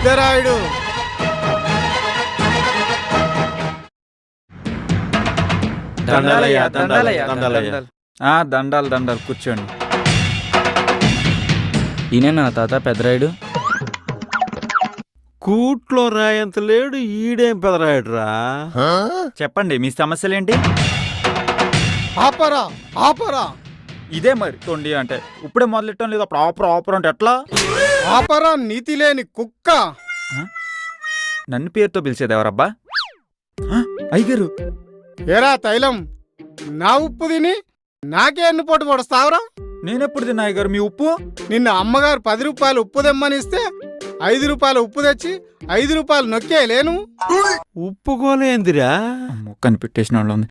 పెద్దరాయుడు. దండాలు దండాలు కూర్చోండి. ఈయన నా తాత పెద్దరాయుడు. కూట్లో రాయంత లేడు, ఈడేం పెదరాయుడురా. చెప్పండి మీ సమస్యలేంటి? ఆపరా ఆపరా ఇదే మరి తొండి అంటే. ఇప్పుడే మొదలెట్టం లేదు, అప్పుడు ఆపర్ అంటే ఎట్లా? ఆపరా నీతి లేని కుక్క. నన్ను పేరుతో పిలిచేది ఎవరబ్బా? అయ్యగారు, ఏరా తైలం, నా ఉప్పు తిని నాకే ఎన్ని పోటు పొడుస్తావురా? నేనెప్పుడు తిన్నా అయ్యగారు మీ ఉప్పు? నిన్న అమ్మగారు 10 రూపాయలు ఉప్పు తెమ్మని ఇస్తే 5 రూపాయలు ఉప్పు తెచ్చి 5 రూపాయలు నొక్కేలేను. ఉప్పుకోలేందిరా. కనిపెట్టేసిన వాళ్ళు ఉంది.